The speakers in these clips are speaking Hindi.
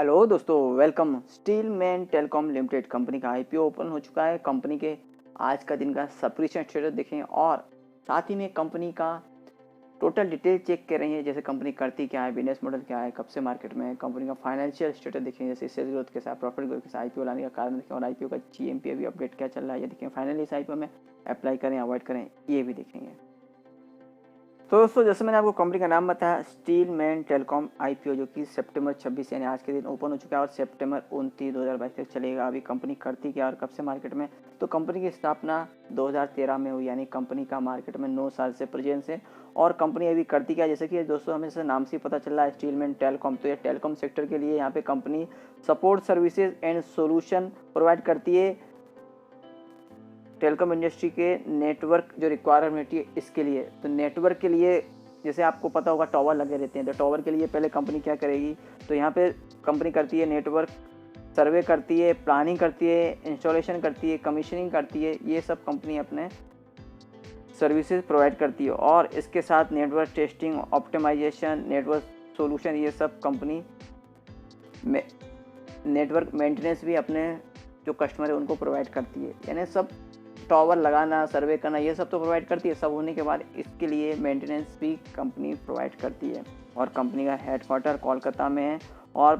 हेलो दोस्तों, welcome. Steel man telecom limited company का आईपीओ ओपन हो चुका है। कंपनी के आज का दिन का सब्सक्रिप्शन स्टेटस देखें और साथ ही में कंपनी का टोटल डिटेल चेक कर रही है, जैसे कंपनी करती क्या है, बिजनेस मॉडल क्या है, कब से मार्केट में है, कंपनी का फाइनेंशियल स्टेटस देखें, जैसे सेल्स ग्रोथ कैसा है, प्रॉफिट ग्रोथ कैसा है, आईपीओ लाने का कारण देखें और आईपीओ का जीएमपी अभी अपडेट क्या चल रहा है ये देखें। फाइनली इस आईपीओ में अप्लाई करें अवॉइड करें ये भी देखेंगे। तो दोस्तों, जैसे मैंने आपको कंपनी का नाम बताया, स्टील मैन टेलीकॉम आईपीओ, जो कि सितंबर 26 यानी आज के दिन ओपन हो चुका है और सितंबर 29 2022 तक चलेगा। अभी कंपनी करती क्या और कब से मार्केट में, तो कंपनी की स्थापना 2013 में हुई, यानी कंपनी का मार्केट में 9 साल से प्रेजेंस है। और कंपनी अभी करती क्या, जैसे कि दोस्तों हमें से नाम से पता चल रहा है स्टील मैन टेलीकॉम, तो ये टेलीकॉम सेक्टर के लिए यहाँ पे company support services and solution provide करती है टेलीकॉम इंडस्ट्री के नेटवर्क जो रिक्वायरमेंट है इसके लिए। तो नेटवर्क के लिए जैसे आपको पता होगा टावर लगे रहते हैं, तो टावर के लिए पहले कंपनी क्या करेगी, तो यहाँ पे कंपनी करती है नेटवर्क सर्वे करती है, प्लानिंग करती है, इंस्टॉलेशन करती है, कमीशनिंग करती है, ये सब कंपनी अपने सर्विसेज प्रोवाइड करती है। और इसके साथ network testing, optimization, network solution, ये सब कंपनी में नेटवर्क मेंटेनेंस भी अपने जो कस्टमर है उनको प्रोवाइड करती है। यानी सब टावर लगाना, सर्वे करना, ये सब तो प्रोवाइड करती है। सब होने के बाद इसके लिए मेंटेनेंस भी कंपनी प्रोवाइड करती है। और कंपनी का हेडक्वार्टर कोलकाता में है और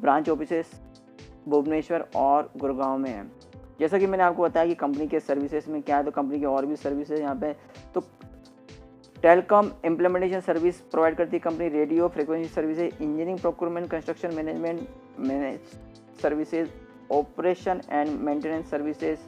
ब्रांच ऑफिसेस भुवनेश्वर और गुड़गांव में है। जैसा कि मैंने आपको बताया कि कंपनी के सर्विसेज में क्या है, तो कंपनी की और भी सर्विसेज यहाँ पे, तो टेलीकॉम इम्प्लीमेंटेशन सर्विस प्रोवाइड करती है company, radio frequency services, engineering, procurement, construction manage services, operation and maintenance services,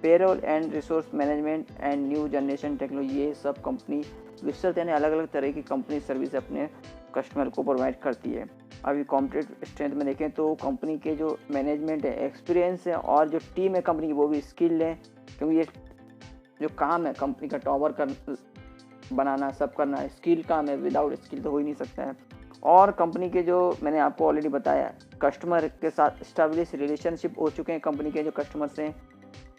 payroll and resource management and new generation technology, ये सब कंपनी विस्तृत यानी अलग अलग तरह की कंपनी सर्विस अपने कस्टमर को प्रोवाइड करती है। अभी कॉम्पिटेटिव स्ट्रेंथ में देखें तो कंपनी के जो मैनेजमेंट है, एक्सपीरियंस है और जो टीम है कंपनी की वो भी स्किल्ड है, क्योंकि ये जो काम है कंपनी का टावर का बनाना, सब करना स्किल काम है, विदाउट स्किल तो हो ही नहीं सकता है। और कंपनी के जो मैंने आपको ऑलरेडी बताया कस्टमर के साथ स्टैब्लिश रिलेशनशिप हो चुके हैं कंपनी के जो कस्टमर्स हैं,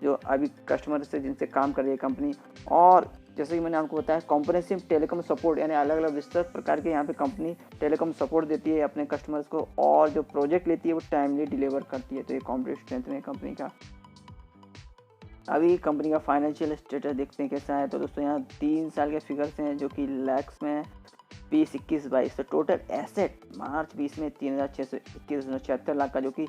जो अभी कस्टमर से जिनसे काम कर रही है कंपनी। और जैसे कि मैंने आपको बताया कॉम्प्रिहेंसिव टेलीकॉम सपोर्ट, यानी अलग अलग विस्तृत प्रकार के यहाँ पे कंपनी टेलीकॉम सपोर्ट देती है अपने कस्टमर्स को, और जो प्रोजेक्ट लेती है वो टाइमली डिलीवर करती है। तो ये कॉम्पिटिटिव स्ट्रेंथ है कंपनी का। अभी कंपनी का फाइनेंशियल स्टेटस देखते हैं कैसा है। तो दोस्तों यहाँ 3 साल के फिगर्स हैं जो कि लैक्स में 20, 21, 22। तो टोटल एसेट मार्च 20 में 3,621.76 लाख का, जो कि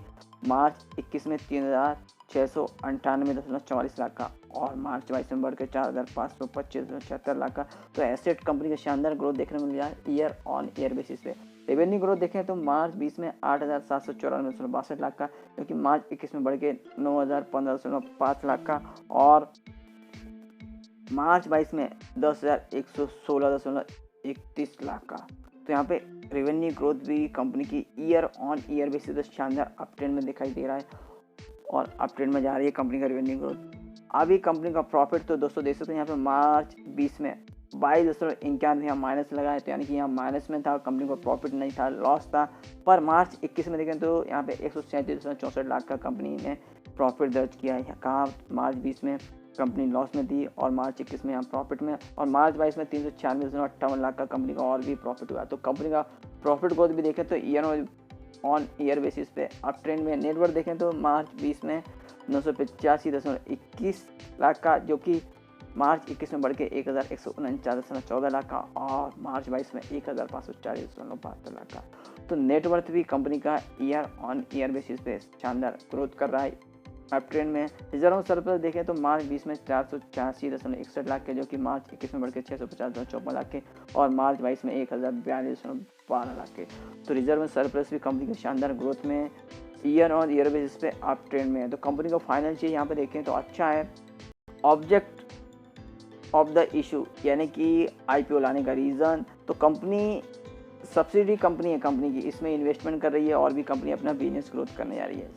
मार्च 21 में 3,698.44 लाख का, और मार्च 22 में बढ़ के 4,525.76 लाख का। तो एसेट कंपनी का शानदार ग्रोथ देखने को मिल रहा है ईयर ऑन ईयर बेसिस पे। रेवेन्यू ग्रोथ देखें तो मार्च 20 में 8,794.62 लाख का, जो कि मार्च 21 में बढ़ के 9,015.5 लाख का, और मार्च 22 में 10,116.31 लाख का। तो यहाँ पे रेवेन्यू ग्रोथ भी कंपनी की ईयर ऑन ईयर बेसिस पे शानदार अपट्रेंड में दिखाई दे रहा है और अपट्रेंड में जा रही है कंपनी का रेवेन्यू ग्रोथ। अभी कंपनी का प्रॉफिट तो दोस्तों देख सकते हैं यहाँ पे मार्च 20 में 22.51 यहाँ माइनस लगा है, तो यानी कि यहाँ माइनस में था, कंपनी को प्रॉफिट नहीं था, लॉस था। पर मार्च 21 में देखें तो यहाँ पे 137.64 लाख का कंपनी ने प्रॉफिट दर्ज किया है। कहाँ मार्च 20 में कंपनी लॉस में थी और मार्च 21 में यहाँ प्रॉफिट में, और मार्च 22 में 396.58 लाख का कंपनी का और भी प्रॉफिट हुआ। तो कंपनी का प्रॉफिट ग्रोथ भी देखें तो ईयर ऑन ईयर बेसिस पे अप ट्रेंड में। नेटवर्थ देखें तो मार्च 20 में 985.21 लाख का, जो कि मार्च 21 में बढ़ के 1,149.14 लाख का, और मार्च 22 में 1,540.72 लाख का। तो नेटवर्थ भी कंपनी का ईयर ऑन ईयर बेसिस पे शानदार ग्रोथ कर रहा है अप ट्रेंड में। रिजर्व सरप्लस देखें तो मार्च 20 में 486.61 लाख के, जो कि मार्च 21 में बढ़ के 650.54 लाख के, और मार्च 22 में 1,042.12 लाख के। तो रिजर्व सरप्लस भी कंपनी के शानदार ग्रोथ में ईयर ऑन ईयर बेसिस पे अप ट्रेंड में है। तो कंपनी का फाइनेंशियल यहाँ पे देखें तो अच्छा है। ऑब्जेक्ट ऑफ द इशू यानी कि आईपीओ लाने का रीज़न, तो कंपनी सब्सिडी कंपनी है कंपनी की, इसमें इन्वेस्टमेंट कर रही है और भी कंपनी अपना बिजनेस ग्रोथ करने जा रही है।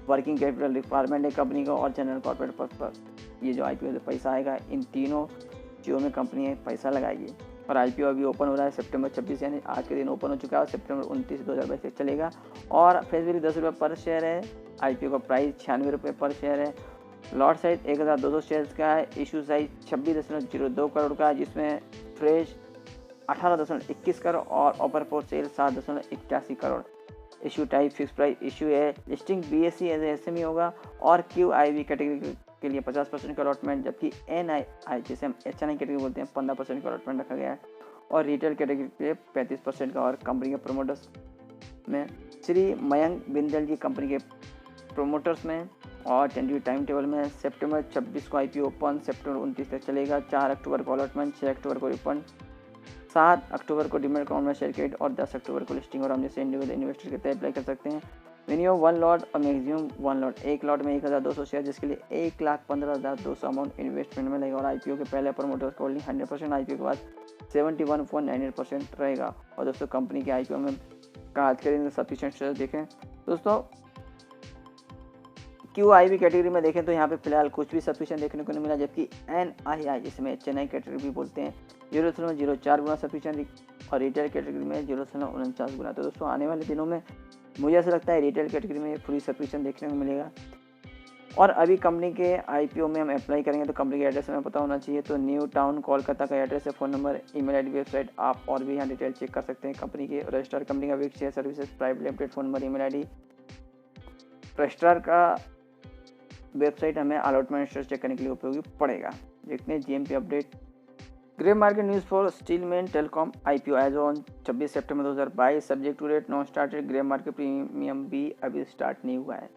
वर्किंग कैपिटल रिक्वायरमेंट है कंपनी का और जनरल कॉर्पोरेट पर्पस, ये जो आईपीओ से पैसा आएगा इन तीनों चीज़ों में कंपनी पैसा लगाएगी। और आईपीओ अभी ओपन हो रहा है सितंबर 26 यानी आज के दिन ओपन हो चुका है और सितंबर 29 2022 तक चलेगा। और फेस वैल्यू 10 रुपये पर शेयर है। आईपीओ का प्राइस 96 रुपये पर शेयर है। लॉट साइज 1,200 शेयर्स का है। इशू साइज 26.02 करोड़ का है, जिसमें फ्रेश 18.21 करोड़ और ओपर for sale 7.81 crore. Issue type fix price issue है, लिस्टिंग BSE एज SME होगा और QIB कैटेगरी के लिए 50% का अलॉटमेंट, जबकि NII जिसे हम HNI कैटेगरी बोलते हैं 15% का अलॉटमेंट रखा गया है और रिटेल कैटेगरी के लिए 35% का। और कंपनी के प्रोमोटर्स में श्री मयंक बिंदल जी कंपनी के प्रोमोटर्स में और टेंटिव टाइम टेबल में सितंबर 26 को IPO ओपन, सितंबर 29 तक चलेगा, 4 अक्टूबर को अलॉटमेंट, 6 अक्टूबर को रिफंड, 7 अक्टूबर को डीमैट अकाउंट में शेयर क्रेडिट और 10 अक्टूबर को लिस्टिंग। और हम जैसे इंडिविजुअल इन्वेस्टर के तहत अप्लाई कर सकते हैं। मिनिमम 1 लॉट और मैक्सिमम 1 लॉट, एक लॉट में 1200 शेयर, जिसके लिए 1,15,200 अमाउंट इन्वेस्टमेंट में लगेगा। और IPO के पहले प्रमोटर्स को होल्डिंग 100%, IPO के बाद 71.98% रहेगा। और दोस्तों कंपनी के IPO में आज करेंगे सफिशिएंट शेयर देखें दोस्तों, QIB कैटेगरी में देखें तो यहाँ पे फिलहाल कुछ भी सफिशिएंट देखने को नहीं मिला, जबकि NII जिसमें HNI कैटेगरी भी बोलते हैं 0.04 गुना सफिशिएंट और रिटेल कैटेगरी में 0.49 गुना। तो दोस्तों आने वाले दिनों में मुझे ऐसा लगता है रिटेल कैटेगरी में फुली सफिशिएंट देखने को मिलेगा। और अभी कंपनी के IPO में हम अप्लाई करेंगे तो कंपनी के एड्रेस हमें पता होना चाहिए। तो न्यू टाउन कोलकाता का एड्रेस है, phone number, email ID, website आप और भी यहाँ डिटेल चेक कर सकते हैं। कंपनी के रजिस्ट्रार कंपनी का Bigshare services private limited, phone number, email ID, registrar का वेबसाइट हमें अलॉटमेंट स्टेटस चेक करने के लिए उपयोगी पड़ेगा। देखते हैं GMP update. Grey market news for Steelman Telecom IPO as on 26 सितंबर 2022 subject to rate non started. Grey market premium भी अभी स्टार्ट नहीं हुआ है।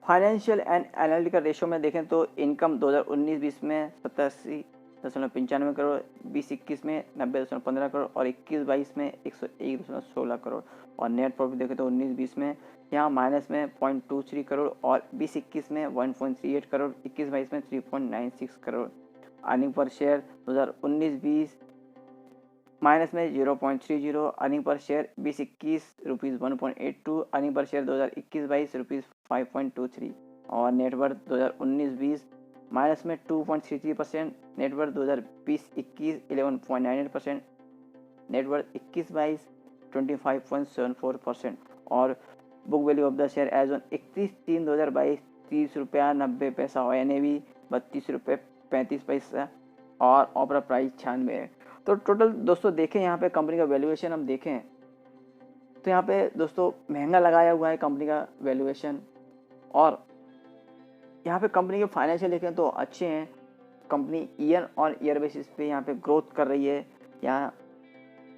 फाइनेंशियल एंड एनालिटिकल रेशियो में देखें तो इनकम 2019-20 में 87.95 करोड़, 2021 में 90.15 करोड़ और 21-22 में 101.16 करोड़। और नेट प्रॉफिट देखें तो 19-20 में यहाँ माइनस में 0.23 करोड़ और 2021 में 1.38 करोड़, 21-22 में 3.96 crore. Earning per share 2019-20 minus में 0.30, earning per share 2021 ₹1.82, earning per share 2021-22 ₹5.23। और नेटवर्थ 2019-20 माइनस में 2.33%, नेटवर्थ 2020-21 11.98%, नेटवर्थ 21-22 25.74%। और book value of the share as on 31/3/2022 ₹30.90 और NAV ₹32.35 और ऑफर प्राइस 96 है। तो टोटल दोस्तों देखें यहाँ पे कंपनी का वैल्यूएशन हम देखें तो यहाँ पे दोस्तों महंगा लगाया हुआ है कंपनी का वैल्यूएशन। और यहाँ पे कंपनी के फाइनेंशियल देखें तो अच्छे हैं। Company year on year basis पे यहाँ पे ग्रोथ कर रही है। यहाँ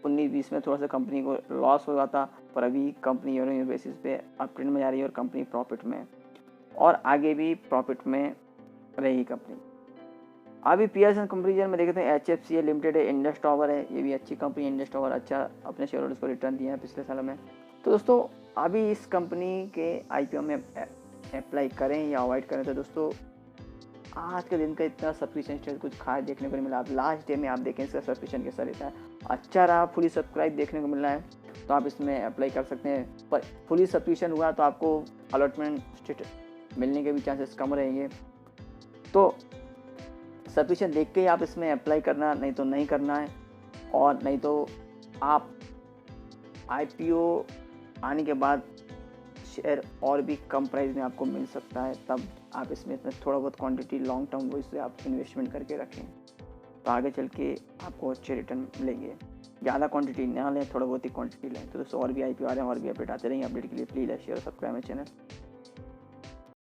19-20 में थोड़ा सा कंपनी को लॉस हो जाता, पर अभी company year on year basis पे अप ट्रेंड में जा रही है और कंपनी प्रॉफिट में और आगे भी प्रॉफिट में रहेगी कंपनी। अभी पीएसएन कंपेरिजन में देखें तो HFCL लिमिटेड है, इंडस टावर है, ये भी अच्छी कंपनी है। इंडस टावर अच्छा अपने शेयर होल्डर्स को रिटर्न दिया है पिछले सालों में। तो दोस्तों अभी इस कंपनी के IPO में अप्लाई करें या अवॉइड करें। तो दोस्तों आज के दिन का इतना सफिशिएंट कुछ खास देखने को नहीं मिला। आप लास्ट डे में आप देखें इसका सफिशिएंट कैसा रहता है। अच्छा रहा, फुली सब्सक्राइब देखने को मिल रहा है तो आप इसमें अप्लाई कर सकते हैं। पर फुली सफिशिएंट हुआ तो आपको अलॉटमेंट स्टेटस मिलने के भी चांसेस कम रहेंगे। तो सफिशिएंट देख के ही आप इसमें अप्लाई करना, नहीं तो नहीं करना है। और नहीं तो आप IPO आने के बाद शेयर और भी कम प्राइस में आपको मिल सकता है, तब आप इसमें थोड़ा बहुत क्वांटिटी लॉन्ग टर्म वो इससे आप इन्वेस्टमेंट करके रखें तो आगे चल के आपको अच्छे रिटर्न मिलेंगे। ज़्यादा क्वांटिटी ना लें, थोड़ा बहुत ही क्वांटिटी लें। तो दोस्तों और भी IPO आ रहे हैं और भी अपडेट आते रहेंगे। अपडेट के लिए प्लीज़ शेयर और सब्सक्राइब मेरे चैनल।